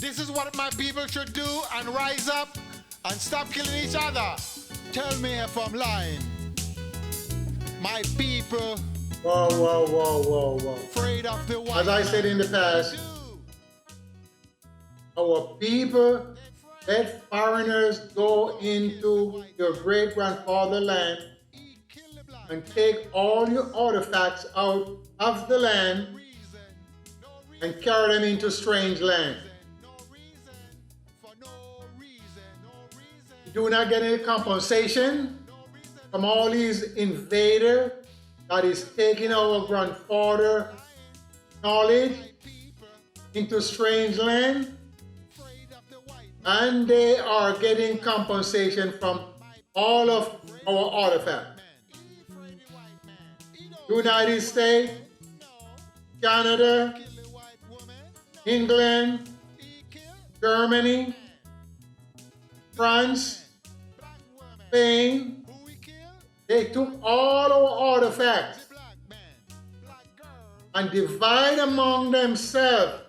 This is what my people should do and rise up and stop killing each other. Tell me if I'm lying. My people Whoa, whoa, whoa, whoa, whoa. afraid of the white As I said in the past, our people let foreigners go into your great-grandfather land and take all your artifacts out of the land and carry them into strange land. You do not get any compensation from all these invaders that is taking our grandfather knowledge into strange land, and they are getting compensation from all of our artifacts. United States, Canada, England, Germany, France, Spain, they took all our artifacts and divide among themselves,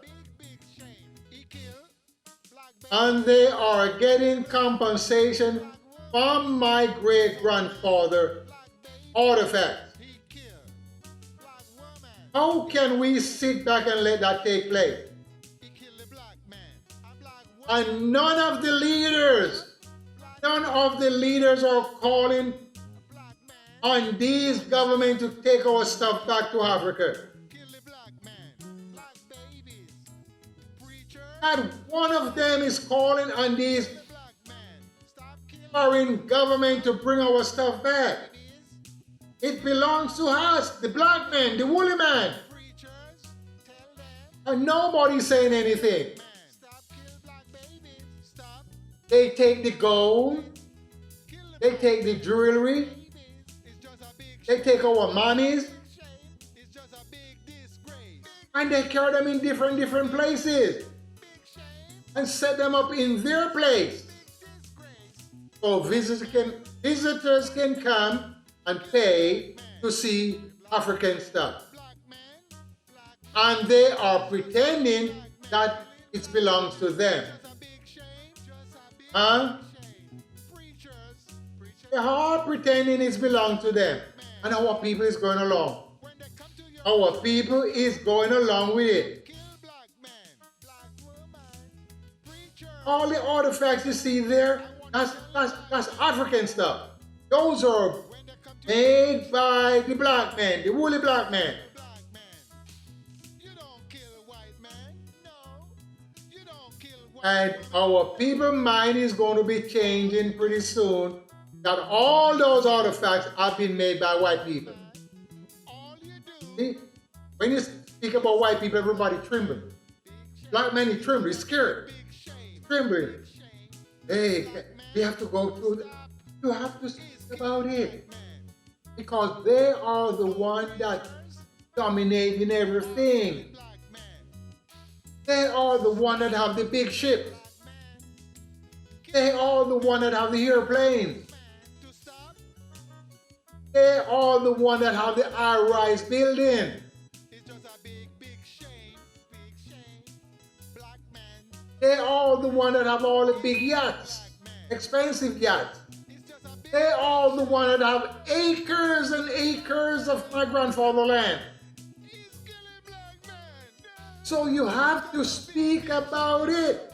and they are getting compensation from my great-grandfather artifacts. How can we sit back and let that take place? And none of the leaders are calling on these governments to take our stuff back to Africa. Not one of them is calling on these foreign government to bring our stuff back. It belongs to us, the black man, the woolly man. And nobody's saying anything. They take the gold, they take the jewelry, they take our monies, and they carry them in different places and set them up in their place. So visitors can come and pay to see African stuff. And they are pretending that it belongs to them. Huh? They are pretending it belongs to them. And our people is going along. Our people is going along with it. All the artifacts you see there, that's African stuff. Those are made by the black man, the woolly black man. And our people's mind is going to be changing pretty soon, that all those artifacts have been made by white people. See? When you speak about white people, everybody trembles. Black men is trembling, scared, trembling. Hey, we have to go through that. You have to speak about it. Because they are the one that dominating everything. They are the one that have the big ships. They are the one that have the airplanes. They are the one that have the high-rise building. They are the one that have all the big yachts, expensive yachts. They are the one that have acres and acres of my grandfather's land. So you have to speak about it.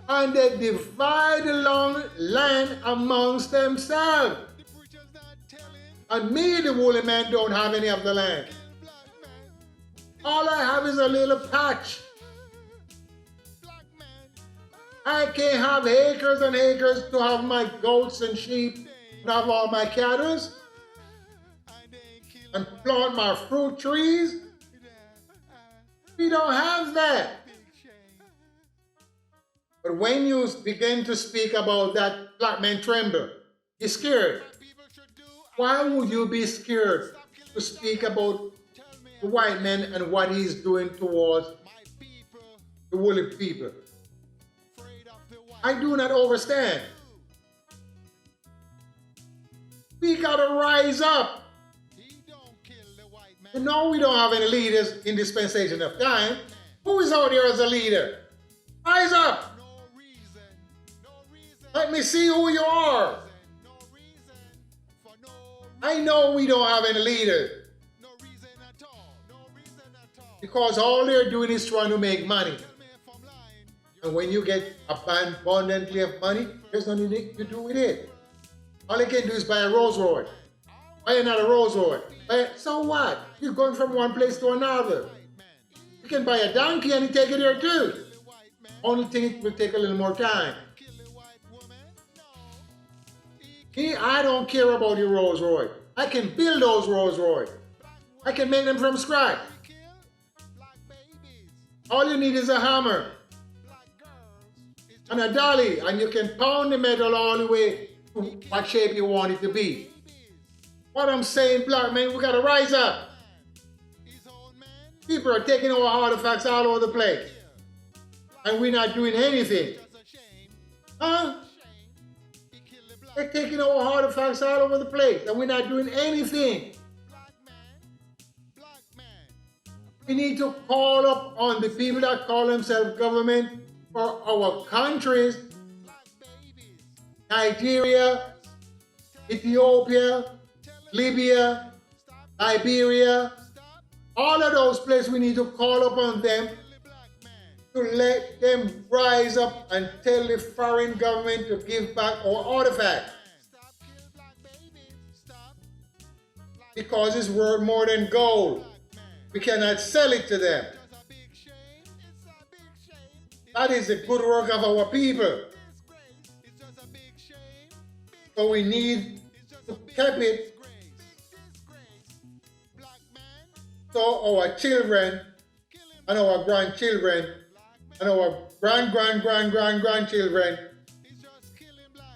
And they divide the land amongst themselves. And me, the woolly man, don't have any of the land. All I have is a little patch. I can't have acres and acres to have my goats and sheep and have all my cattle and plant my fruit trees. We don't have that. But when you begin to speak about that, black man tremble. You're scared. Why would you be scared to speak about the white man and what he's doing towards the woolly people? I do not understand. We gotta rise up. You know we don't have any leaders in dispensation of time. Who is out there as a leader? Rise up. Let me see who you are. I know we don't have any leaders because all they're doing is trying to make money. And when you get abundantly of money, there's nothing you do with it. All they can do is buy a Rolls Royce, buy another Rolls Royce. So what? You're going from one place to another. You can buy a donkey and take it there too. Only thing, it will take a little more time. I don't care about your Rolls Royce. I can build those Rolls Royce. I can make them from scratch. All you need is a hammer and a dolly, and you can pound the metal all the way to what shape you want it to be. What I'm saying, black men, we gotta rise up. People are taking our artifacts all over the place, and we're not doing anything. Huh? They're taking our artifacts all over the place, and we're not doing anything. We need to call up on the people that call themselves government for our countries. Nigeria, Ethiopia, Libya, Liberia, all of those places, we need to call upon them to let them rise up and tell the foreign government to give back our artifacts. Because it's worth more than gold. We cannot sell it to them. That is the good work of our people. So we need to keep it so our children and our grandchildren and our grandchildren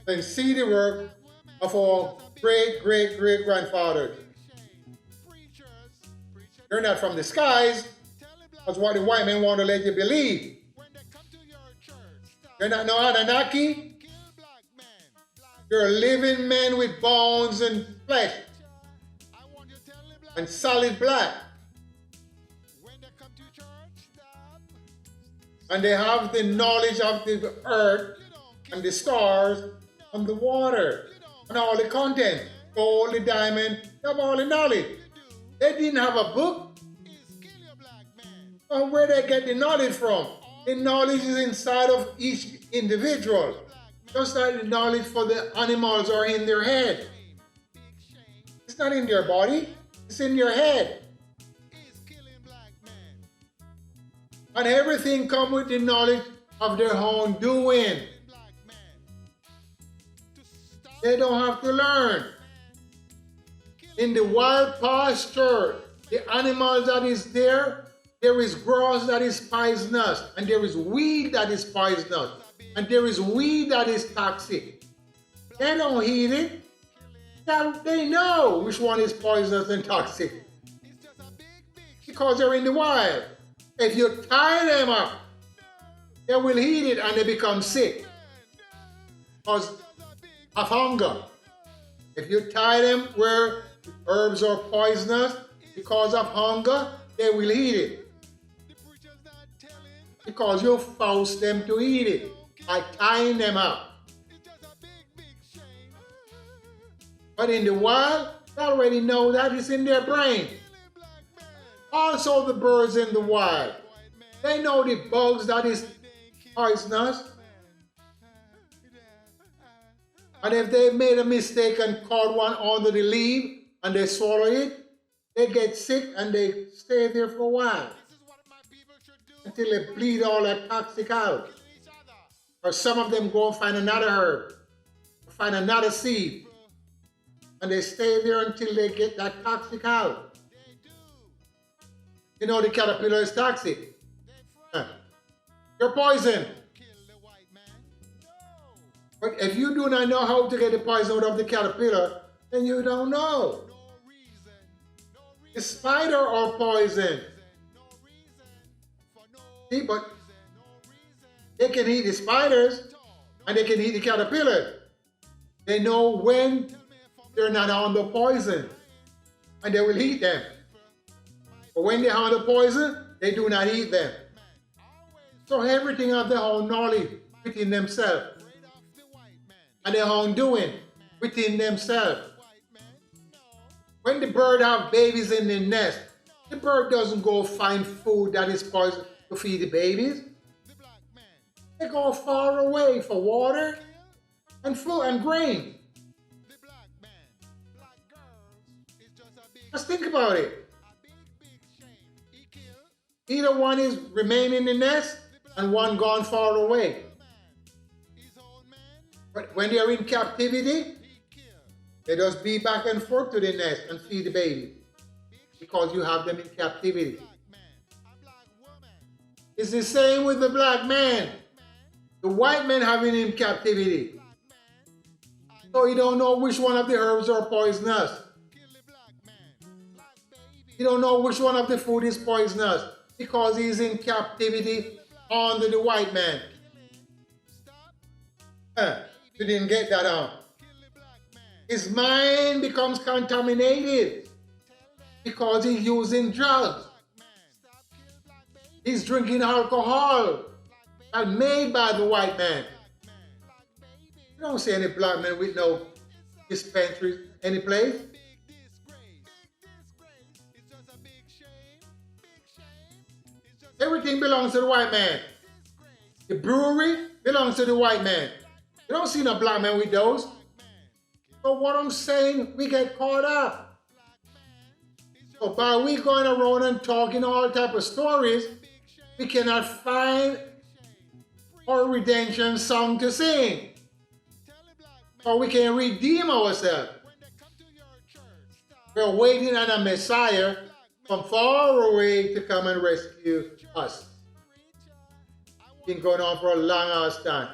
can see the work of our great-great-great-grandfathers. They're not from the skies. That's what the white men want to let you believe. They're not no Anunnaki. They're living men with bones and flesh and solid black. And they have the knowledge of the earth and the stars and the water and all the content, gold, the diamond, they have all the knowledge. They didn't have a book. So where they get the knowledge from? The knowledge is inside of each individual. Just like the knowledge for the animals are in their head. It's not in their body, it's in their head. And everything comes with the knowledge of their own doing. They don't have to learn. In the wild pasture, the animals that is there is grass that is poisonous, and there is weed that is poisonous, and there is weed that is toxic. They don't eat it. They know which one is poisonous and toxic because they're in the wild. If you tie them up, they will eat it and they become sick because of hunger. If you tie them where herbs are poisonous because of hunger, they will eat it. Because you force them to eat it by tying them up. But in the wild, they already know that it's in their brain. Also the birds in the wild, they know the bugs that is poisonous. And if they made a mistake and caught one under the leaf and they swallow it, they get sick and they stay there for a while until they bleed all that toxic out. Or some of them go and find another herb, find another seed, and they stay there until they get that toxic out. You know the caterpillar is toxic. You're poisoned. But if you do not know how to get the poison out of the caterpillar, then you don't know. The spider are poisoned. See, but they can eat the spiders and they can eat the caterpillar. They know when they're not under poison and they will eat them. But when they're under poison, they do not eat them. So everything have their own knowledge within themselves. And their own doing within themselves. When the bird have babies in the nest, the bird doesn't go find food that is poison to feed the babies. They go far away for water and food and grain. Just think about it. Either one is remain in the nest and one gone far away. But when they are in captivity, they just be back and forth to the nest and feed the baby because you have them in captivity. It's the same with the black man. The white man having him in captivity. So he don't know which one of the herbs are poisonous. He don't know which one of the food is poisonous because he's in captivity under the white man. You didn't get that on. His mind becomes contaminated because he's using drugs. He's drinking alcohol and made by the white man. You don't see any black man with no dispensaries any place. Everything belongs to the white man. The brewery belongs to the white man. You don't see no black man with those. So what I'm saying, we get caught up. So by we going around and talking all type of stories, we cannot find our redemption song to sing. Or we can redeem ourselves. We're waiting on a Messiah from far away to come and rescue us. It's been going on for a long ass time.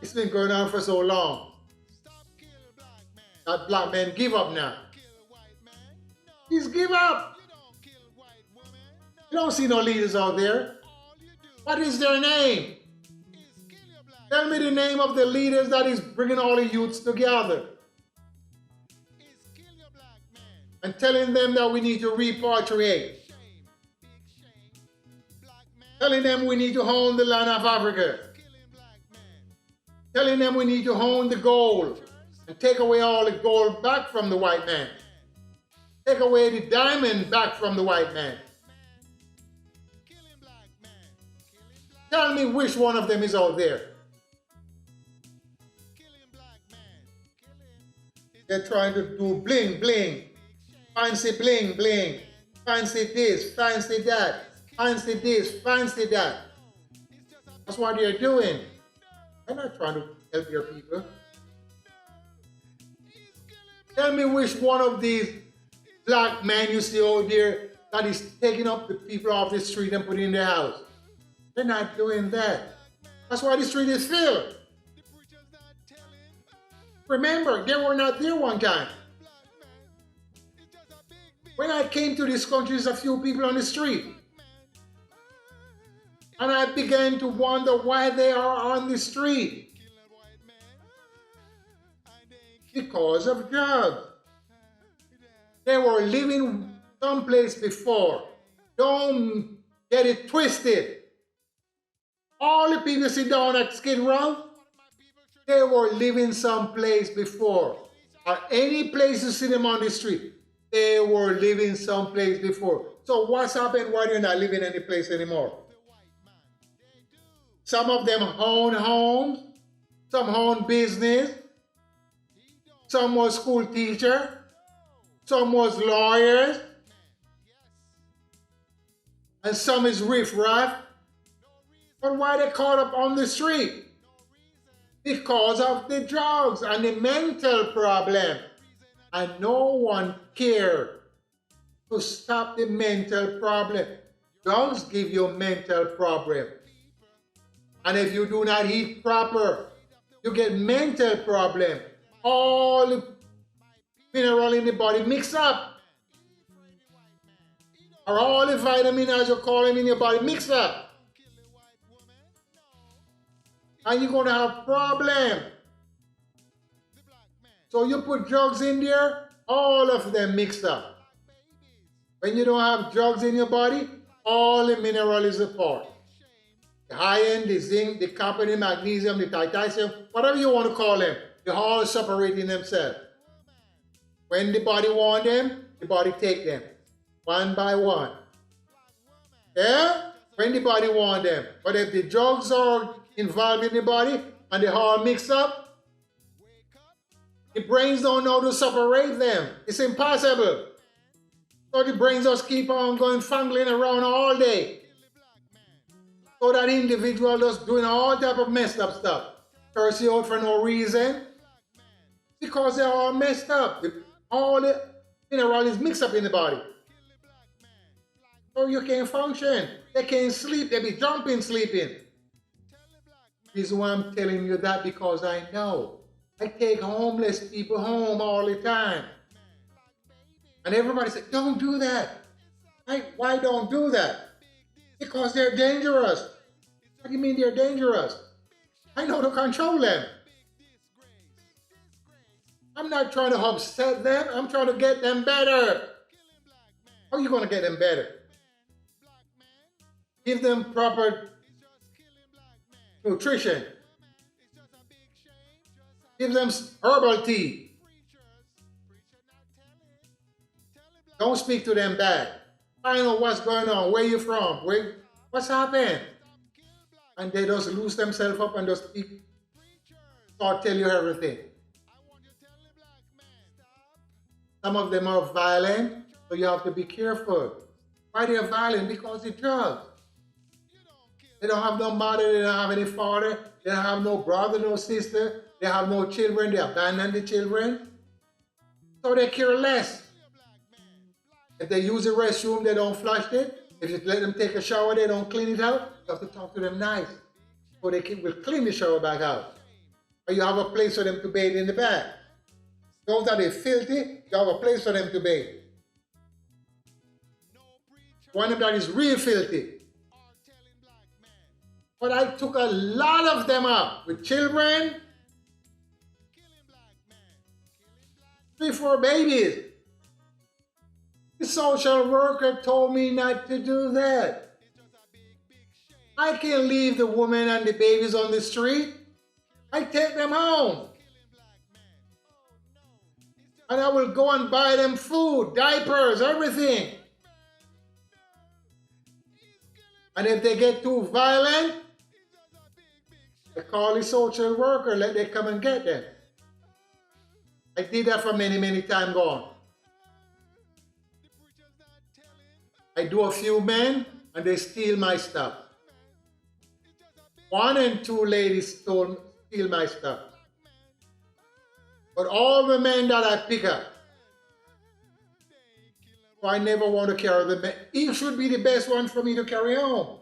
It's been going on for so long. That black man give up now. He's give up. You don't see no leaders out there. What is their name? Tell me the name of the leaders that is bringing all the youths together. And telling them that we need to repatriate. Telling them we need to own the land of Africa. Telling them we need to own the gold and take away all the gold back from the white man. Take away the diamond back from the white man. Tell me which one of them is out there. They're trying to do bling bling. Fancy bling bling. Fancy this, fancy that. Fancy this, fancy that. That's what they're doing. They're not trying to help your people. Tell me which one of these black men you see out there that is taking up the people off the street and putting in their house. They're not doing that. That's why the street is filled. Remember, they were not there one time. When I came to this country, there's a few people on the street. And I began to wonder why they are on the street. Because of drugs. They were living someplace before. Don't get it twisted. All the people sit down at Skid Row, they were living someplace before. Or any place you see them on the street, they were living someplace before. So what's happened? Why they're not living any place anymore? Some of them own homes, some own business, some was school teacher, some was lawyers, and some is riff-raff. But why they caught up on the street? Because of the drugs and the mental problem. And no one cared to stop the mental problem. Drugs give you a mental problem. And if you do not eat proper, you get mental problem. All the mineral in the body mix up. Or all the vitamin, as you call them, in your body mix up. And you're going to have problem. So you put drugs in there, all of them mixed up. When you don't have drugs in your body, all the mineral is a part. The iron, the zinc, the copper, the magnesium, the potassium, whatever you want to call them, they all separating themselves. When the body want them, the body take them, one by one. Yeah? When the body want them. But if the drugs are involved in the body and they all mix up, the brains don't know to separate them. It's impossible. So the brains just keep on going fungling around all day. So that individual just doing all type of messed up stuff. Curse you out for no reason. Because they're all messed up. All the mineral is mixed up in the body. So you can't function. They can't sleep. They be jumping, sleeping. This is why I'm telling you that, because I know. I take homeless people home all the time. And everybody said, don't do that. Why don't do that? Because they're dangerous. What do you mean they're dangerous? I know to control them. I'm not trying to upset them. I'm trying to get them better. How are you going to get them better? Give them proper nutrition. Give them herbal tea. Don't speak to them bad. Find out what's going on, where you from, what's happened. And they just lose themselves up and just start tell you everything. Some of them are violent, so you have to be careful. Why they're violent? Because they're drugs. They don't have no mother, they don't have any father, they don't have no brother, no sister, they have no children, they abandon the children. So they care less. If they use the restroom, they don't flush it. If you let them take a shower, they don't clean it out. You have to talk to them nice. So they will clean the shower back out. Or you have a place for them to bathe in the bath. Those that are filthy, you have a place for them to bathe. One of them that is real filthy. But I took a lot of them up with children, 3, 4 babies. The social worker told me not to do that. I can't leave the woman and the babies on the street. I take them home. And I will go and buy them food, diapers, everything. And if they get too violent, I call the social worker, let them come and get them. I did that for many, many times gone. I do a few men and they steal my stuff. 1 and 2 ladies steal my stuff. But all the men that I pick up, so I never want to carry the men. He should be the best one for me to carry home.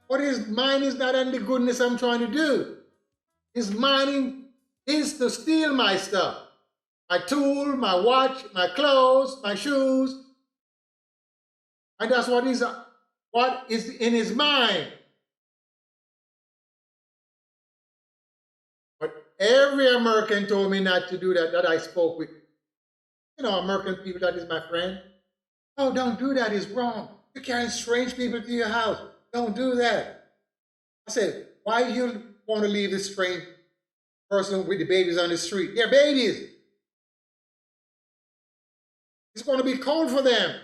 But his mind is not on the goodness I'm trying to do. His mind is to steal my stuff. My tool, my watch, my clothes, my shoes. And that's what is in his mind. But every American told me not to do that I spoke with. You know, American people, that is my friend. Oh, don't do that, it's wrong. You're carrying strange people to your house. Don't do that. I said, why do you want to leave this strange person with the babies on the street? They're babies. It's going to be cold for them.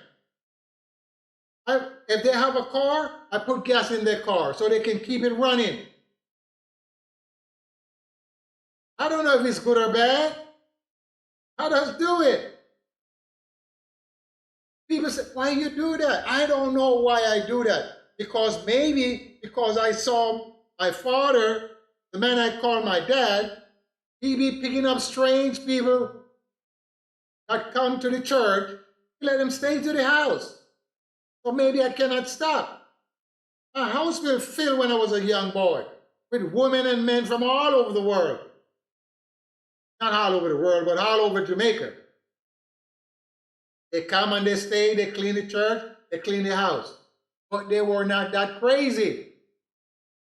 If they have a car, I put gas in their car so they can keep it running. I don't know if it's good or bad. I just do it. People say, why you do that? I don't know why I do that. Because I saw my father, the man I call my dad, he be picking up strange people that come to the church, let them stay to the house. So maybe I cannot stop. My house will fill when I was a young boy with women and men from all over the world. Not all over the world, but all over Jamaica. They come and they stay, they clean the church, they clean the house. But they were not that crazy.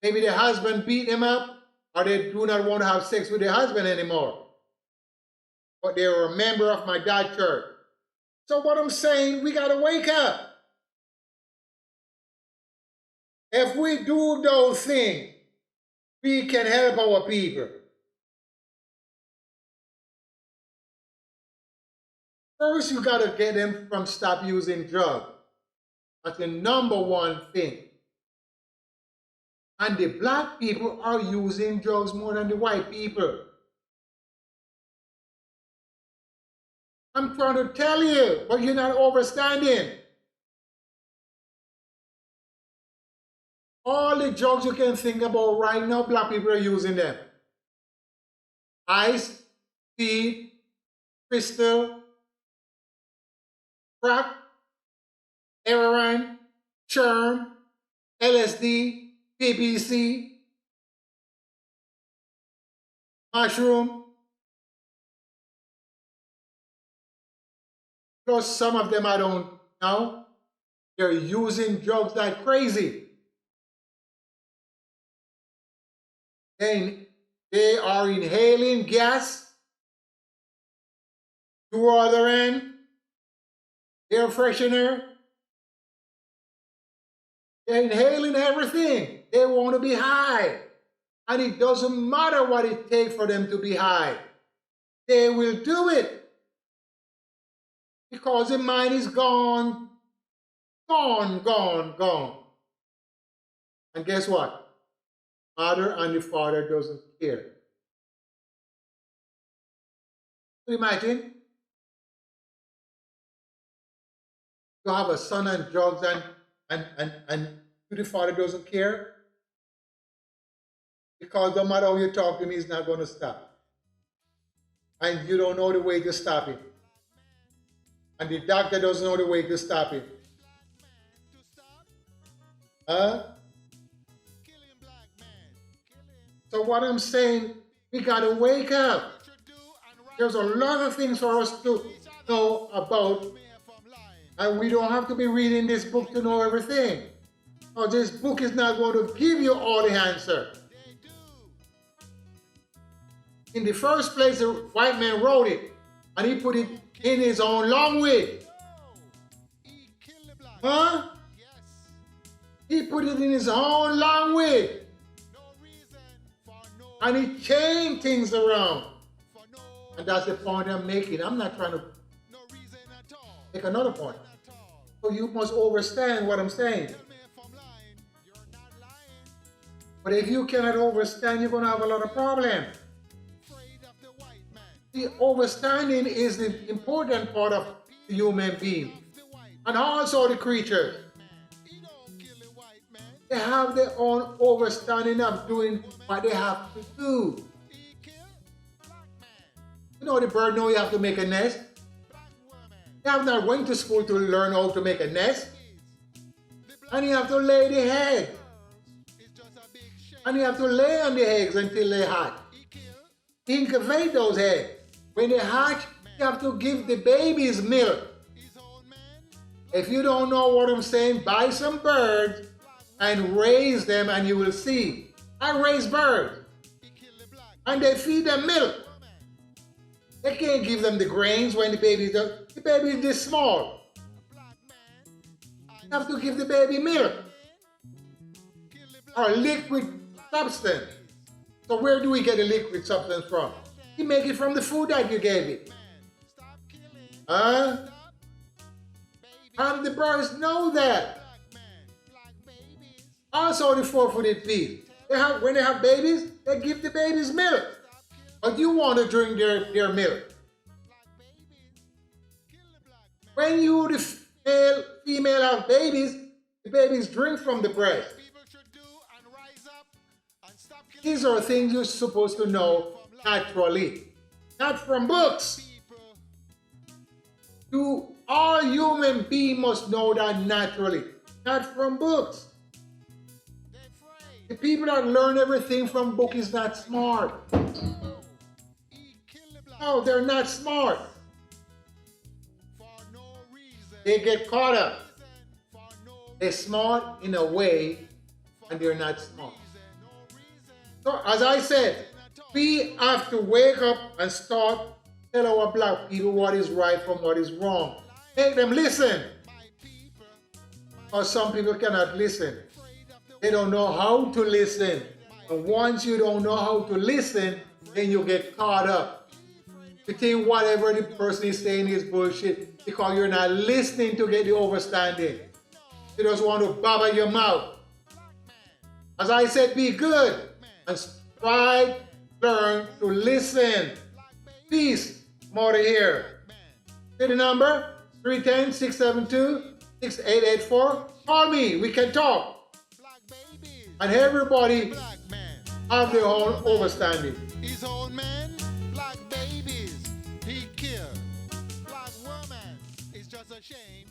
Maybe the husband beat them up, or they do not want to have sex with their husband anymore. But they were a member of my dad's church. So what I'm saying, we got to wake up. If we do those things, we can help our people. First, you got to get them from stop using drugs. That's the number one thing. And the black people are using drugs more than the white people. I'm trying to tell you, but you're not understanding. All the drugs you can think about right now, black people are using them. Ice, speed, crystal, crack, heroin, churn, LSD, PBC, mushroom. Plus some of them I don't know. They're using drugs like crazy. They are inhaling gas. To other end, air freshener. They're inhaling everything. They want to be high. And it doesn't matter what it takes for them to be high. They will do it. Because the mind is gone. Gone, gone, gone. And guess what? Mother and the father doesn't care. Imagine you have a son on drugs and the father doesn't care. Because no matter how you talk to him, he's not going to stop. And you don't know the way to stop it. And the doctor doesn't know the way to stop it. So what I'm saying, we got to wake up. There's a lot of things for us to know about. And we don't have to be reading this book to know everything. Or this book is not going to give you all the answer. In the first place, the white man wrote it. And he put it in his own language. Huh? He put it in his own language. And he changed things around. And that's the point I'm making. I'm not trying to make another point. So you must understand what I'm saying. But if you cannot understand, you're going to have a lot of problems. The understanding is the important part of the human being. And also the creatures. They have their own understanding of doing what they have to do. You know the bird know you have to make a nest. They have not went to school to learn how to make a nest. And you have to lay the egg. And you have to lay on the eggs until they hatch. Incubate those eggs. When they hatch, you have to give the babies milk. If you don't know what I'm saying, buy some birds and raise them and you will see. I raise birds. And they feed them milk. They can't give them the grains when the baby is this small. You have to give the baby milk. Or liquid substance. So where do we get the liquid substance from? You make it from the food that you gave it. And the birds know that. Also the four-footed beast. When they have babies, they give the babies milk. But you want to drink their milk. When you, the female, have babies, the babies drink from the breast. These are things you're supposed to know naturally, not from books. All human beings must know that naturally, not from books. The people that learn everything from books is not smart. No, they're not smart. They get caught up. They're smart in a way, and they're not smart. So, as I said, we have to wake up and start tell our black people what is right from what is wrong. Make them listen. Or some people cannot listen. They don't know how to listen. And once you don't know how to listen, then you get caught up. You think whatever the person is saying is bullshit because you're not listening to get the understanding. You just want to babble your mouth. As I said, be good and try, learn to listen. Peace. More to hear. See the number? 310-672-6884. Call me. We can talk. And everybody have their own understanding. His own man, black babies, he killed. Black woman, it's just a shame.